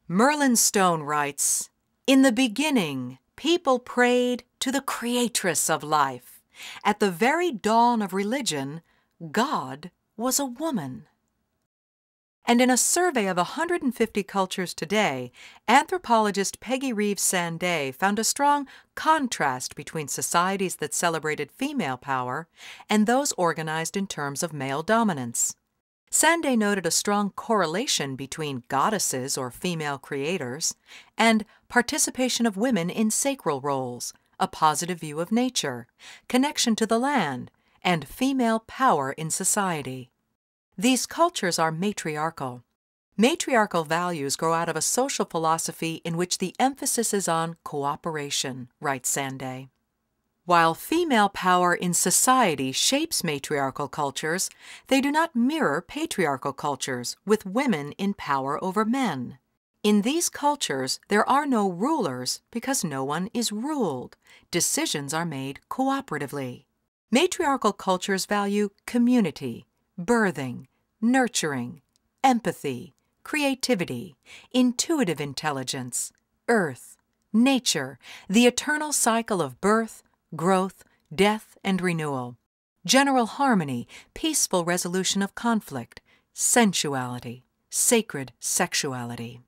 Merlin Stone writes, "In the beginning, people prayed to the creatress of life. At the very dawn of religion, God was a woman." And in a survey of 150 cultures today, anthropologist Peggy Reeves Sanday found a strong contrast between societies that celebrated female power and those organized in terms of male dominance. Sanday noted a strong correlation between goddesses or female creators and participation of women in sacral roles, a positive view of nature, connection to the land, and female power in society. These cultures are matriarchal. Matriarchal values grow out of a social philosophy in which the emphasis is on cooperation, writes Sanday. While female power in society shapes matriarchal cultures, they do not mirror patriarchal cultures with women in power over men. In these cultures, there are no rulers because no one is ruled. Decisions are made cooperatively. Matriarchal cultures value community, birthing, nurturing, empathy, creativity, intuitive intelligence, earth, nature, the eternal cycle of birth, growth, death, and renewal, general harmony, peaceful resolution of conflict, sensuality, sacred sexuality.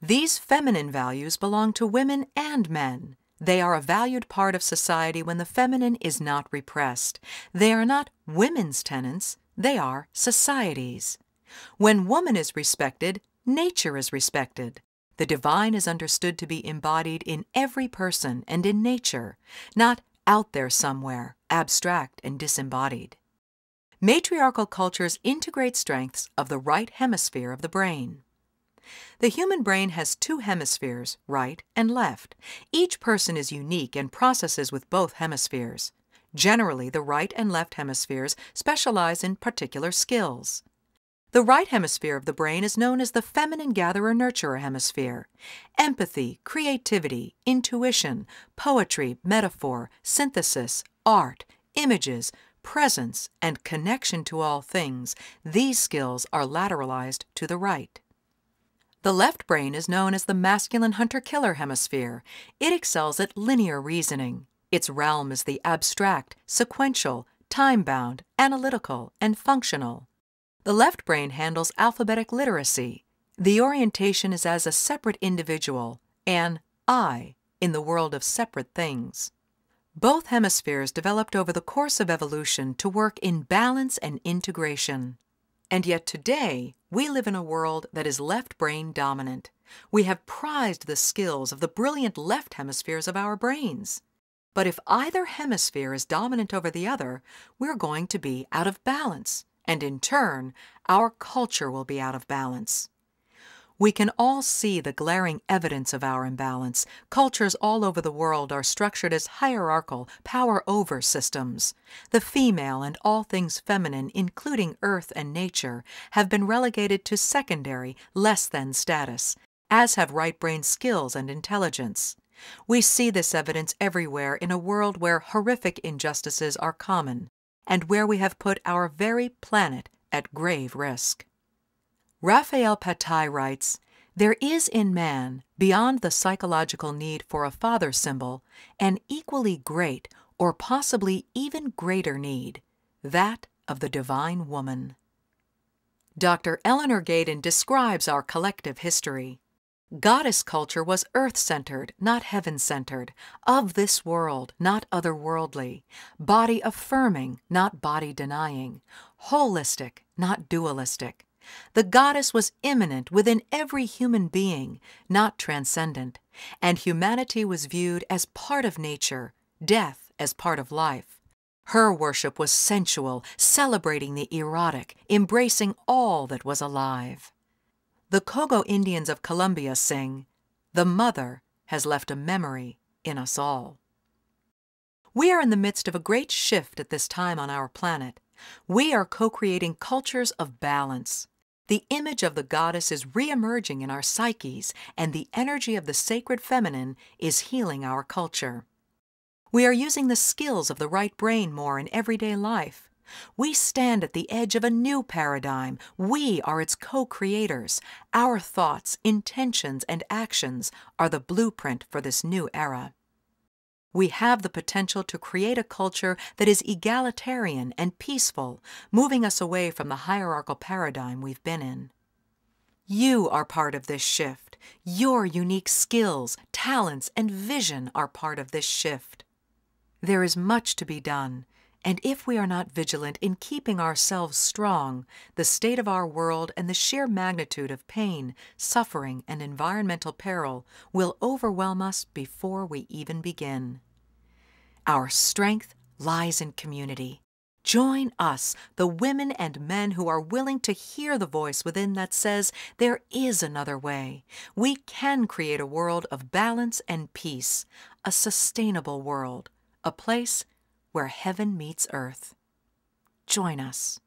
These feminine values belong to women and men. They are a valued part of society when the feminine is not repressed. They are not women's tenets, they are society's. When woman is respected, nature is respected. The divine is understood to be embodied in every person and in nature, not out there somewhere, abstract and disembodied. Matriarchal cultures integrate strengths of the right hemisphere of the brain. The human brain has two hemispheres, right and left. Each person is unique and processes with both hemispheres. Generally, the right and left hemispheres specialize in particular skills. The right hemisphere of the brain is known as the feminine gatherer-nurturer hemisphere. Empathy, creativity, intuition, poetry, metaphor, synthesis, art, images, presence, and connection to all things, these skills are lateralized to the right. The left brain is known as the masculine hunter-killer hemisphere. It excels at linear reasoning. Its realm is the abstract, sequential, time-bound, analytical, and functional. The left brain handles alphabetic literacy. The orientation is as a separate individual, an I, in the world of separate things. Both hemispheres developed over the course of evolution to work in balance and integration. And yet today, we live in a world that is left brain dominant. We have prized the skills of the brilliant left hemispheres of our brains. But if either hemisphere is dominant over the other, we're going to be out of balance, and in turn, our culture will be out of balance. We can all see the glaring evidence of our imbalance. Cultures all over the world are structured as hierarchical, power-over systems. The female and all things feminine, including earth and nature, have been relegated to secondary, less-than status, as have right-brain skills and intelligence. We see this evidence everywhere in a world where horrific injustices are common, and where we have put our very planet at grave risk. Raphael Patai writes, "There is in man, beyond the psychological need for a father symbol, an equally great, or possibly even greater need, that of the divine woman." Dr. Eleanor Gaydon describes our collective history. Goddess culture was earth-centered, not heaven-centered, of this world, not otherworldly, body-affirming, not body-denying, holistic, not dualistic. The goddess was immanent within every human being, not transcendent, and humanity was viewed as part of nature, death as part of life. Her worship was sensual, celebrating the erotic, embracing all that was alive. The Kogo Indians of Colombia sing, "The Mother has left a memory in us all." We are in the midst of a great shift at this time on our planet. We are co-creating cultures of balance. The image of the goddess is re-emerging in our psyches, and the energy of the sacred feminine is healing our culture. We are using the skills of the right brain more in everyday life. We stand at the edge of a new paradigm. We are its co-creators. Our thoughts, intentions, and actions are the blueprint for this new era. We have the potential to create a culture that is egalitarian and peaceful, moving us away from the hierarchical paradigm we've been in. You are part of this shift. Your unique skills, talents, and vision are part of this shift. There is much to be done, and if we are not vigilant in keeping ourselves strong, the state of our world and the sheer magnitude of pain, suffering, and environmental peril will overwhelm us before we even begin. Our strength lies in community. Join us, the women and men who are willing to hear the voice within that says there is another way. We can create a world of balance and peace, a sustainable world, a place where heaven meets earth. Join us.